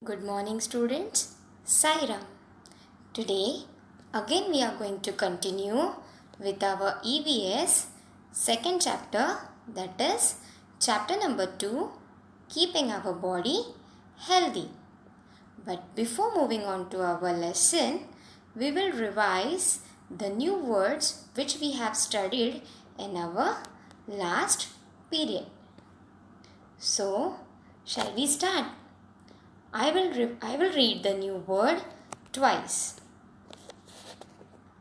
Good morning, students. Sairam. Today, again, we are going to continue with our EVS second chapter, that is, chapter number 2, Keeping Our Body Healthy. But before moving on to our lesson, we will revise the new words which we have studied in our last period. So, shall we start? I will read the new word twice.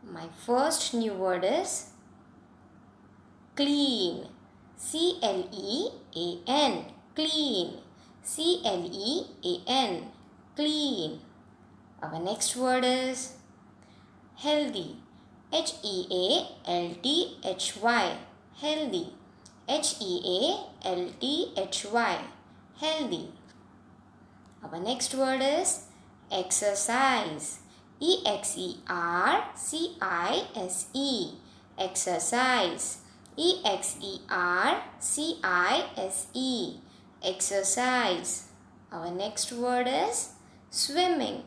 My first new word is clean. C-L-E-A-N. Clean. C-L-E-A-N. Clean. Our next word is healthy. H-E-A-L-T-H-Y. Healthy. H-E-A-L-T-H-Y. Healthy. Our next word is exercise. E-X-E-R-C-I-S-E. Exercise. E-X-E-R-C-I-S-E. Exercise. Our next word is swimming.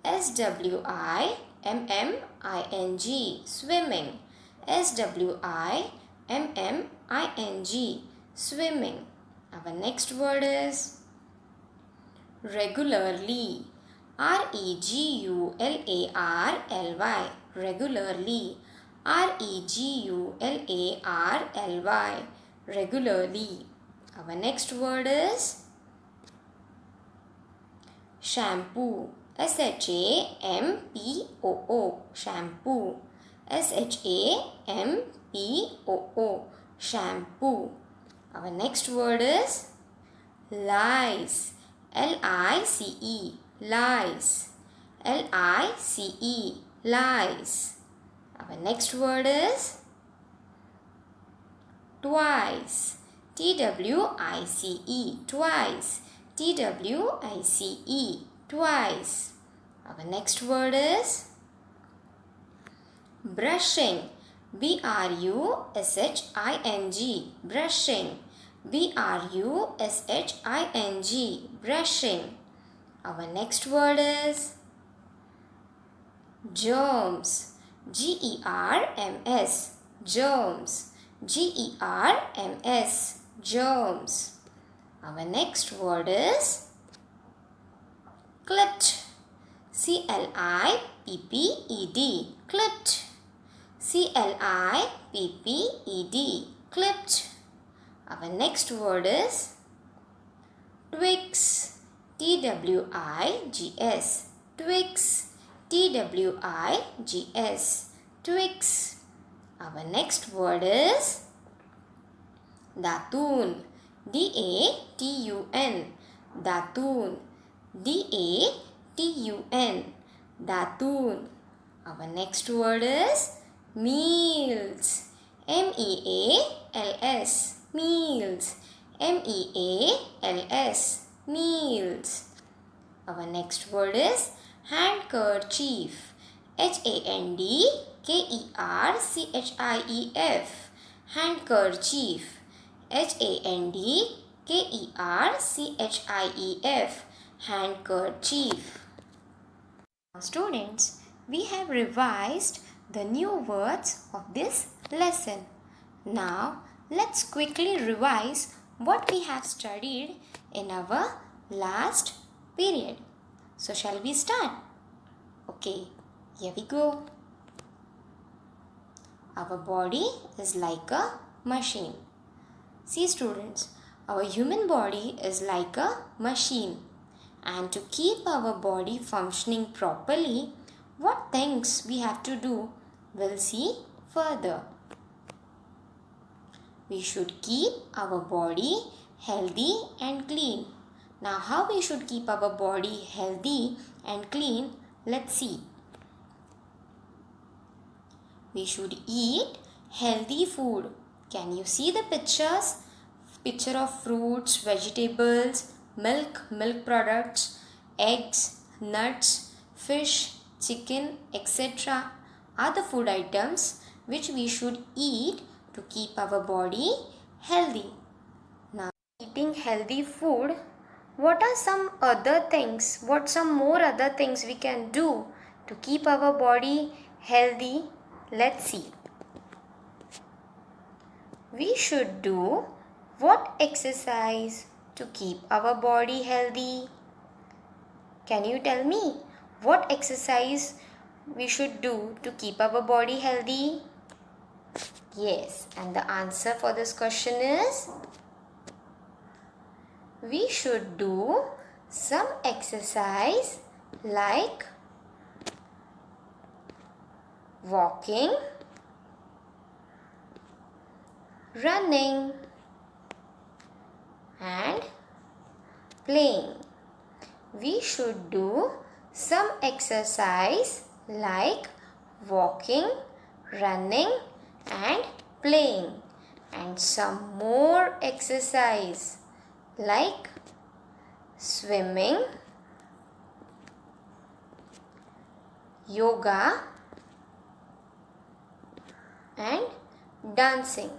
S-W-I-M-M-I-N-G. Swimming. S-W-I-M-M-I-N-G. Swimming. Our next word is regularly. R-E-G-U-L-A-R-L-Y. Regularly. R-E-G-U-L-A-R-L-Y. Regularly. Our next word is shampoo. S-H-A-M-P-O-O. Shampoo. S-H-A-M-P-O-O. Shampoo. Our next word is lice. L-I-C-E. Lice. L-I-C-E. Lice. Our next word is twice. T-W-I-C-E. Twice. T-W-I-C-E. Twice. Our next word is brushing. B-R-U-S-H-I-N-G. Brushing. B-R-U-S-H-I-N-G. Brushing. Our next word is germs. G-E-R-M-S. Germs. G-E-R-M-S. Germs. Our next word is clipped. C-L-I-P-P-E-D. Clipped. C-L-I-P-P-E-D. Clipped. Our next word is twigs. T-W-I-G-S. Twigs. T-W-I-G-S. Twigs. Our next word is datun. D-A-T-U-N. Datun. D-A-T-U-N. Datun. Our next word is meals. M-E-A-L-S. Meals. M-E-A-L-S. Meals. Our next word is handkerchief. H-A-N-D-K-E-R-C-H-I-E-F. Handkerchief. H-A-N-D-K-E-R-C-H-I-E-F. Handkerchief. Students, we have revised the new words of this lesson. Now, let's quickly revise what we have studied in our last period. So, shall we start? Okay, here we go. Our body is like a machine. See, students, our human body is like a machine. And to keep our body functioning properly, what things we have to do, we'll see further. We should keep our body healthy and clean. Now, how we should keep our body healthy and clean? Let's see. We should eat healthy food. Can you see the pictures? Picture of fruits, vegetables, milk products, eggs, nuts, fish, chicken, etc. are the food items which we should eat to keep our body healthy. Now, eating healthy food What are some other things? What some more other things we can do to keep our body healthy? Let's see. We should do what exercise to keep our body healthy? Can you tell me what exercise we should do to keep our body healthy? Yes, and the answer for this question is we should do some exercise like walking, running and playing. We should do some exercise like walking, running and playing, and some more exercise like swimming, yoga and dancing.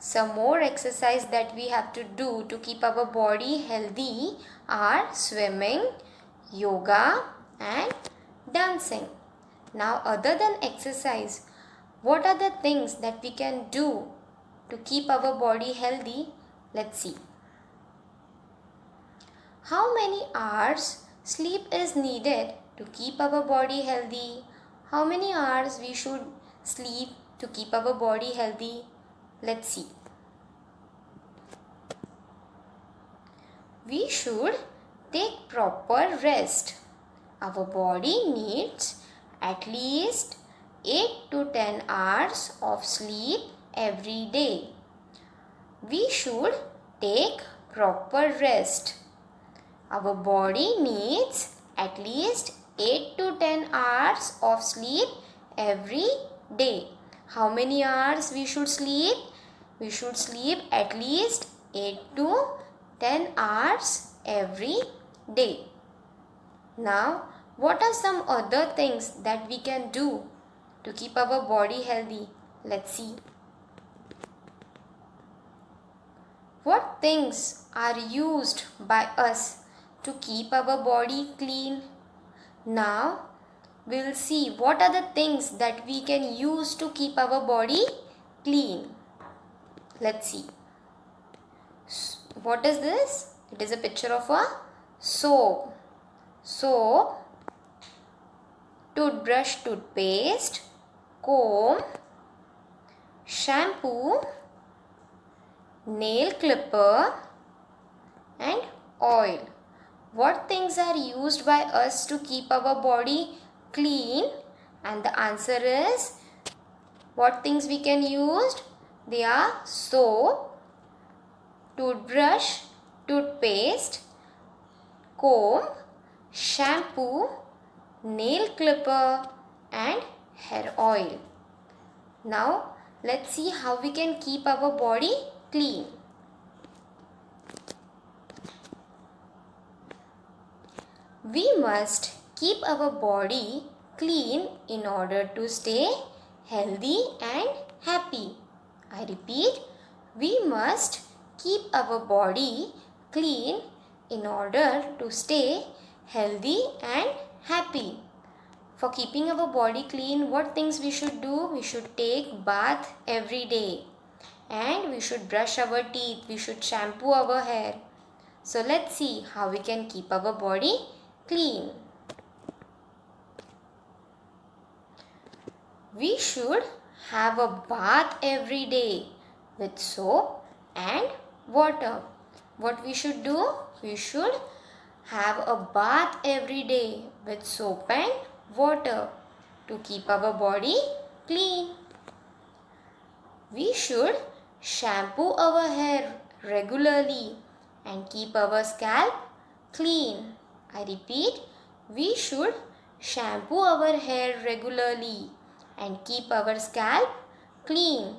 Some more exercise that we have to do to keep our body healthy are swimming, yoga and dancing. Now, other than exercise, what are the things that we can do to keep our body healthy? Let's see. How many hours sleep is needed to keep our body healthy? How many hours we should sleep to keep our body healthy? Let's see. We should take proper rest. Our body needs at least 8 to 10 hours of sleep every day. We should take proper rest. Our body needs at least 8 to 10 hours of sleep every day. How many hours we should sleep? We should sleep at least 8 to 10 hours every day. Now, what are some other things that we can do to keep our body healthy? Let's see. What things are used by us to keep our body clean? Now, we'll see what are the things that we can use to keep our body clean. Let's see. What is this? It is a picture of a soap. Soap, toothbrush, toothpaste, comb, shampoo, nail clipper and oil. What things are used by us to keep our body clean? And the answer is, what things we can use? They are soap, toothbrush, toothpaste, comb, shampoo, nail clipper and hair oil. Now let's see how we can keep our body clean. We must keep our body clean in order to stay healthy and happy. I repeat, we must keep our body clean in order to stay healthy and happy. For keeping our body clean, what things we should do? We should take bath every day and we should brush our teeth. We should shampoo our hair. So let's see how we can keep our body clean. We should have a bath every day with soap and water. What we should do? We should have a bath every day with soap and water to keep our body clean. We should shampoo our hair regularly and keep our scalp clean. I repeat, we should shampoo our hair regularly and keep our scalp clean.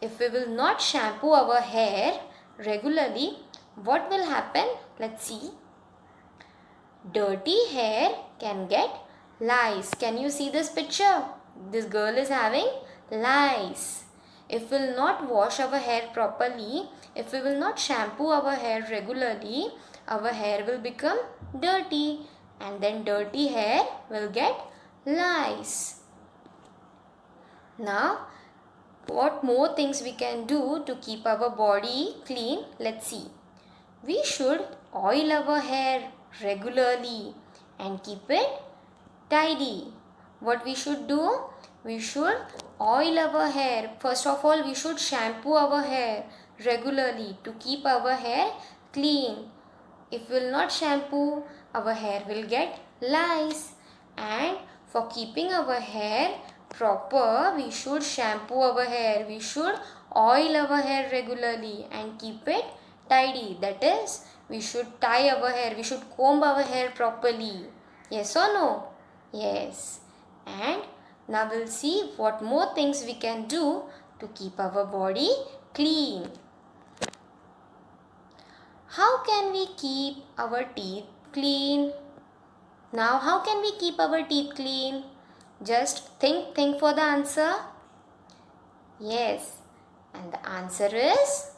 If we will not shampoo our hair regularly, what will happen? Let's see. Dirty hair can get lice. Can you see this picture? This girl is having lice. If we will not wash our hair properly, if we will not shampoo our hair regularly, our hair will become dirty, and then dirty hair will get lice. Now, what more things we can do to keep our body clean? Let's see. We should oil our hair regularly and keep it tidy. What we should do? We should oil our hair. First of all, we should shampoo our hair regularly to keep our hair clean. If we will not shampoo, our hair will get lice. And for keeping our hair proper, we should shampoo our hair. We should oil our hair regularly and keep it tidy. That is, we should tie our hair. We should comb our hair properly. Yes or no? Yes. And now we'll see what more things we can do to keep our body clean. How can we keep our teeth clean? Now, how can we keep our teeth clean? Just think for the answer. Yes. And the answer is,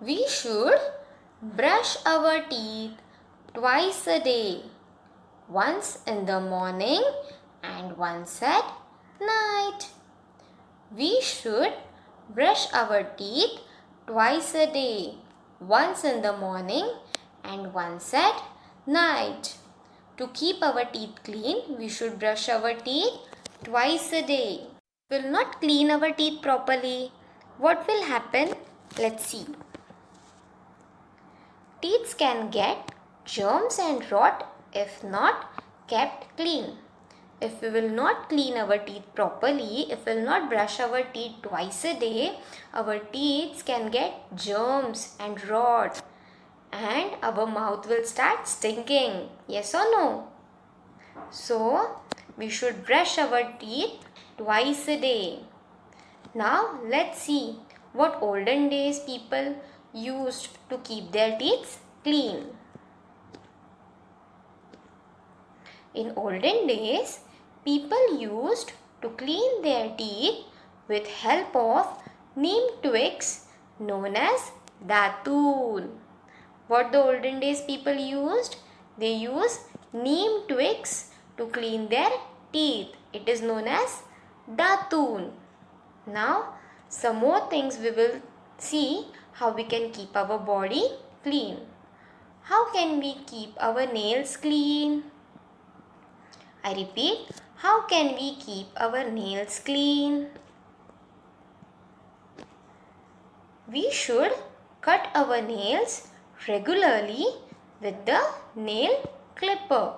we should brush our teeth twice a day. Once in the morning and once at night. We should brush our teeth twice a day. Once in the morning and once at night. To keep our teeth clean, we should brush our teeth twice a day. We will not clean our teeth properly. What will happen? Let's see. Teeth can get germs and rot if not kept clean. If we will not clean our teeth properly, if we will not brush our teeth twice a day, our teeth can get germs and rot and our mouth will start stinking. Yes or no? So, we should brush our teeth twice a day. Now, let's see what olden days people used to keep their teeth clean. In olden days, people used to clean their teeth with help of neem twigs known as datul. What the olden days people used? They used neem twigs to clean their teeth. It is known as datul. Now, some more things we will see how we can keep our body clean. How can we keep our nails clean? I repeat, how can we keep our nails clean? We should cut our nails regularly with the nail clipper.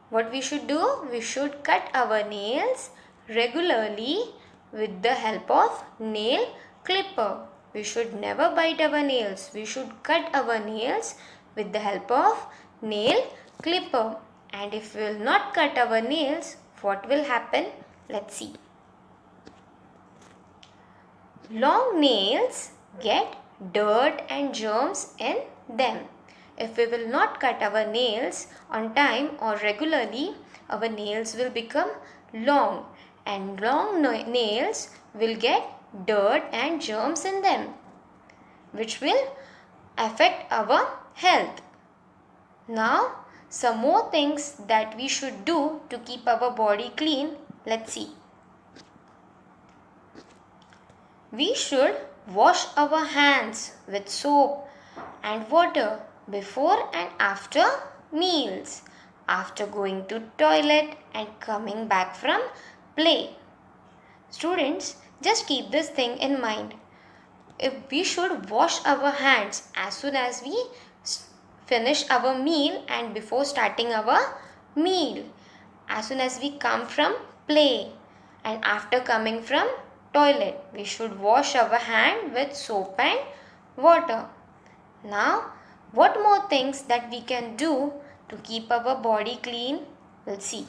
What we should do? We should cut our nails regularly with the help of nail clipper. We should never bite our nails. We should cut our nails with the help of nail clipper. And if we will not cut our nails, what will happen? Let's see. Long nails get dirt and germs in them. If we will not cut our nails on time or regularly, our nails will become long, and long nails will get dirt and germs in them, which will affect our health. Now, some more things that we should do to keep our body clean. Let's see. We should wash our hands with soap and water before and after meals, after going to toilet and coming back from play. Students, just keep this thing in mind. If we should wash our hands as soon as we finish our meal and before starting our meal, as soon as we come from play and after coming from toilet, we should wash our hand with soap and water. Now, what more things that we can do to keep our body clean? We'll see.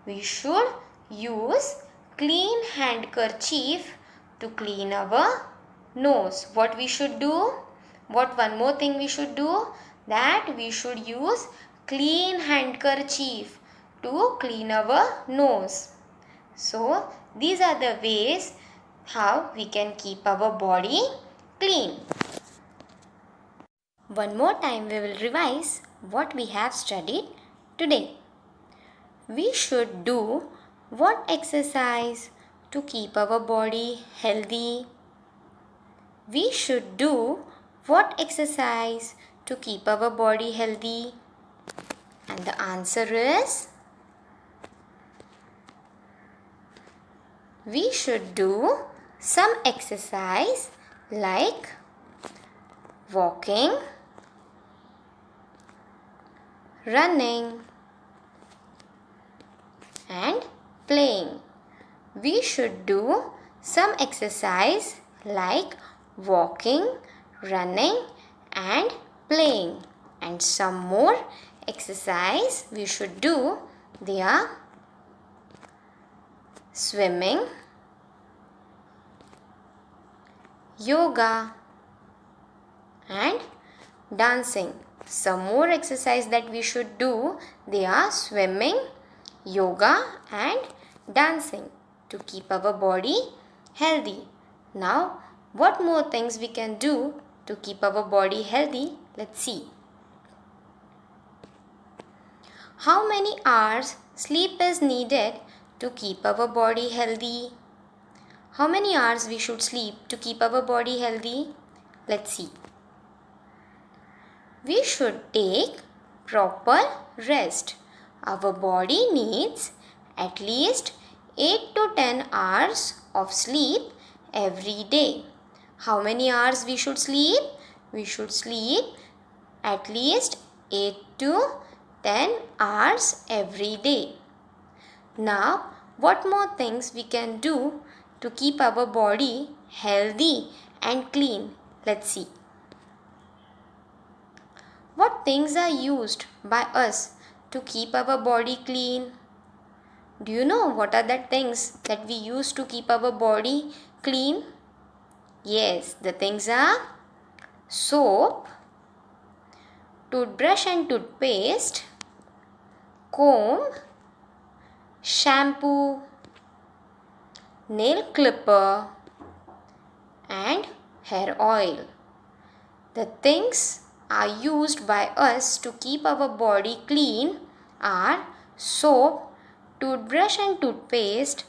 We should use clean handkerchief to clean our nose. What we should do? What one more thing we should do? That we should use clean handkerchief to clean our nose. So, These are the ways how we can keep our body clean. One more time we will revise what we have studied today. We should do what exercise to keep our body healthy? We should do what exercise to keep our body healthy? And the answer is we should do some exercise like walking, running and playing. We should do some exercise like walking, running and playing. And some more exercise we should do. They are swimming, yoga and dancing. Some more exercise that we should do. They are swimming, yoga and dancing to keep our body healthy. Now, what more things we can do to keep our body healthy? Let's see. How many hours sleep is needed to keep our body healthy? How many hours we should sleep to keep our body healthy? Let's see. We should take proper rest. Our body needs at least 8 to 10 hours of sleep every day. How many hours we should sleep? We should sleep at least 8 to 10 hours every day. Now, what more things we can do to keep our body healthy and clean? Let's see. What things are used by us to keep our body clean? Do you know what are the things that we use to keep our body clean? Yes, the things are soap, toothbrush and toothpaste, comb, shampoo, nail clipper and hair oil. The things are used by us to keep our body clean are soap, toothbrush and toothpaste,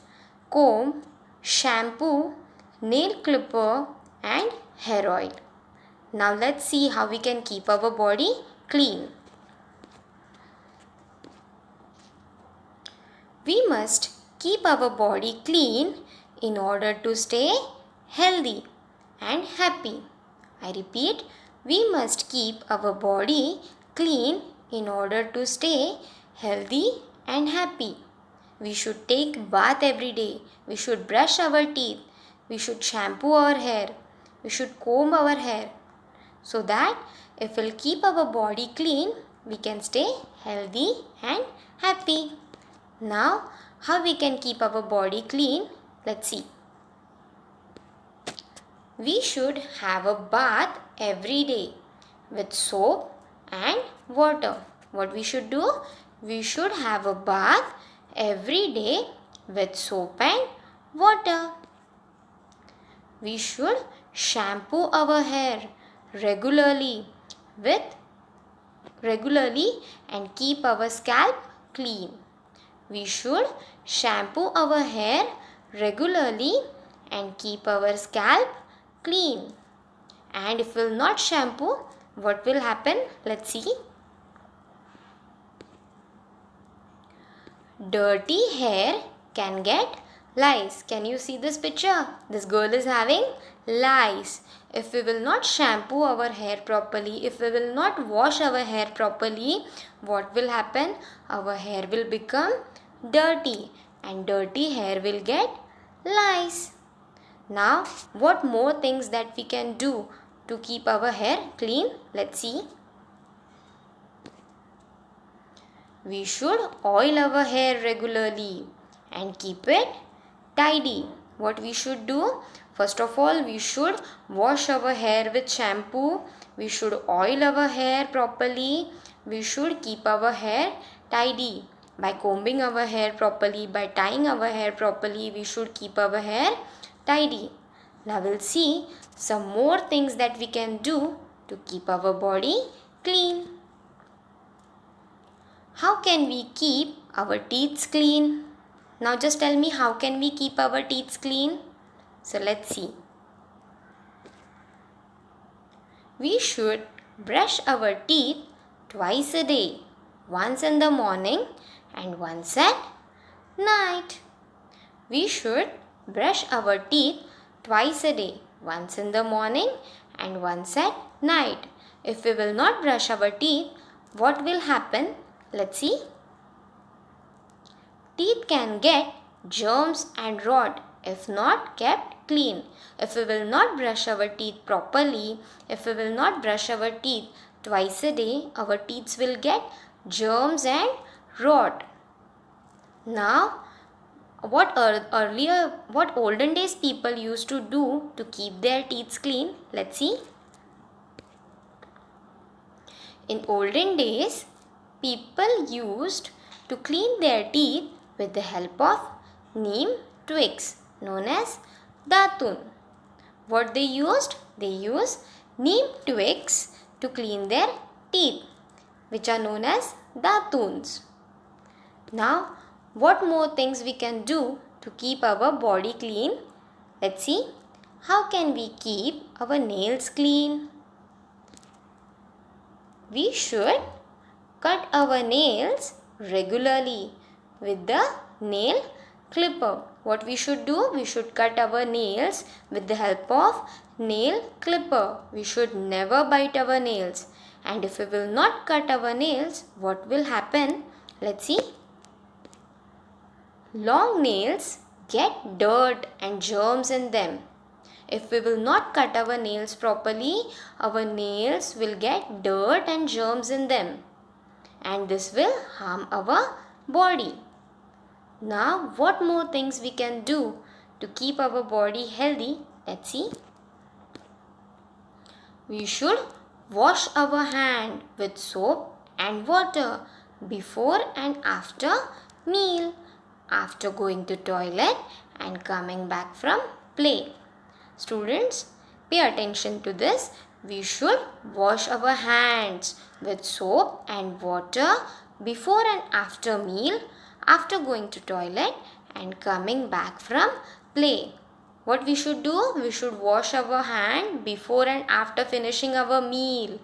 comb, shampoo, nail clipper and hair oil. Now let's see how we can keep our body clean. We must keep our body clean in order to stay healthy and happy. I repeat, we must keep our body clean in order to stay healthy and happy. We should take bath every day. We should brush our teeth. We should shampoo our hair. We should comb our hair. So that if we'll keep our body clean, we can stay healthy and happy. Now, how we can keep our body clean? Let's see. We should have a bath every day with soap and water. What we should do? We should have a bath every day with soap and water. We should shampoo our hair regularly and keep our scalp clean. We should shampoo our hair regularly and keep our scalp clean. And if we will not shampoo, what will happen? Let's see. Dirty hair can get lice. Can you see this picture? This girl is having lice. If we will not shampoo our hair properly, if we will not wash our hair properly, what will happen? Our hair will become dirty and dirty hair will get lice. Now, what more things that we can do to keep our hair clean? Let's see. We should oil our hair regularly and keep it tidy. What we should do? First of all, we should wash our hair with shampoo. We should oil our hair properly. We should keep our hair tidy. By combing our hair properly, by tying our hair properly, we should keep our hair tidy. Now we'll see some more things that we can do to keep our body clean. How can we keep our teeth clean? Now just tell me, how can we keep our teeth clean? So let's see. We should brush our teeth twice a day, once in the morning and once at night. We should brush our teeth twice a day, once in the morning and once at night. If we will not brush our teeth, what will happen? Let's see. Teeth can get germs and rot if not kept clean. If we will not brush our teeth properly, if we will not brush our teeth twice a day, our teeth will get germs and rot. Now, what olden days people used to do to keep their teeth clean? Let's see. In olden days, people used to clean their teeth with the help of neem twigs known as datun. What they used? They used neem twigs to clean their teeth, which are known as datuns. Now, what more things we can do to keep our body clean? Let's see. How can we keep our nails clean? We should cut our nails regularly with the nail clipper. What we should do? We should cut our nails with the help of nail clipper. We should never bite our nails. And if we will not cut our nails, what will happen? Let's see. Long nails get dirt and germs in them. If we will not cut our nails properly, our nails will get dirt and germs in them. And this will harm our body. Now, what more things we can do to keep our body healthy? Let's see. We should wash our hand with soap and water before and after meal, after going to toilet and coming back from play. Students, pay attention to this. We should wash our hands with soap and water before and after meal, after going to toilet and coming back from play. What we should do? We should wash our hand before and after finishing our meal,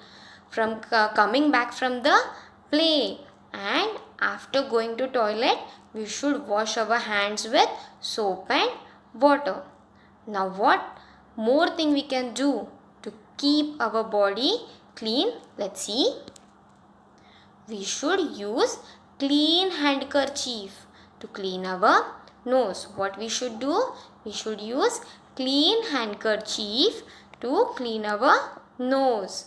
from coming back from the play, and after going to toilet, we should wash our hands with soap and water. Now, what more thing we can do to keep our body clean? Let's see. We should use clean handkerchief to clean our nose. What we should do? We should use clean handkerchief to clean our nose.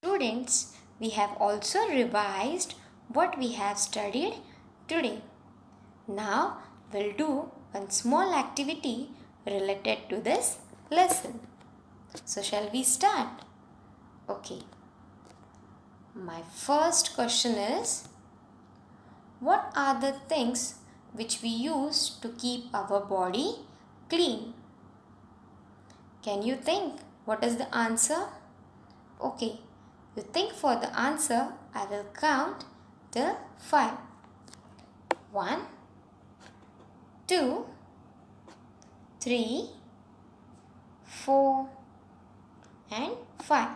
Students, we have also revised what we have studied today. Now, we'll do one small activity related to this lesson. So, shall we start? Okay. My first question is, what are the things which we use to keep our body clean? Can you think what is the answer? Okay, you think for the answer, I will count till 5. 1, 2, 3, 4 and 5.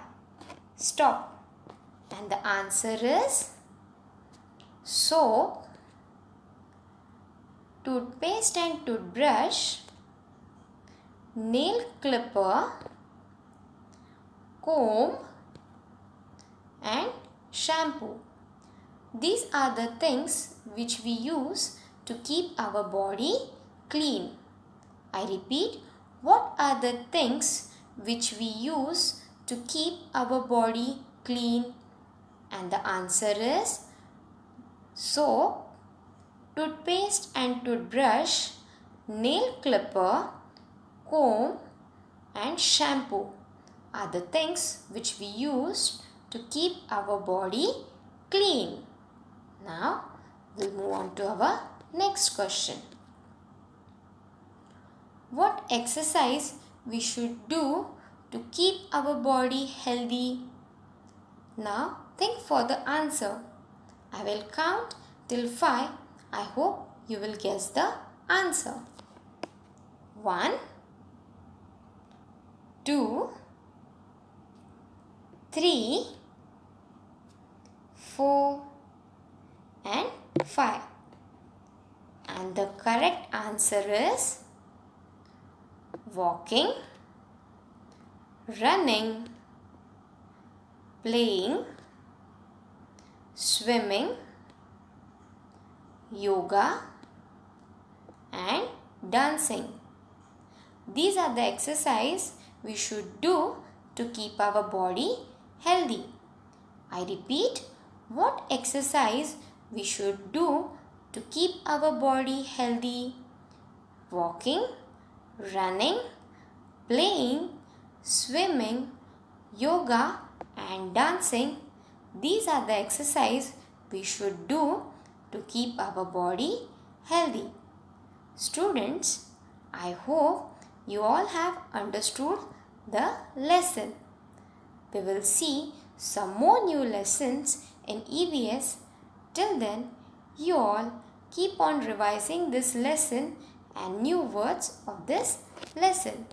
Stop. And the answer is soap, toothpaste and toothbrush, nail clipper, comb and shampoo. These are the things which we use to keep our body clean. I repeat, what are the things which we use to keep our body clean? And the answer is soap, toothpaste and toothbrush, nail clipper, comb and shampoo are the things which we use to keep our body clean. Now, we'll move on to our next question. What exercise we should do to keep our body healthy? Now think for the answer. I will count till 5. I hope you will guess the answer. 1, 2, 3, 4 and 5. And the correct answer is walking, running, playing, swimming, yoga and dancing. These are the exercises we should do to keep our body healthy. I repeat, what exercise we should do to keep our body healthy? Walking, running, playing, swimming, yoga and dancing. These are the exercises we should do to keep our body healthy. Students, I hope you all have understood the lesson. We will see some more new lessons in EVS. Till then, you all keep on revising this lesson and new words of this lesson.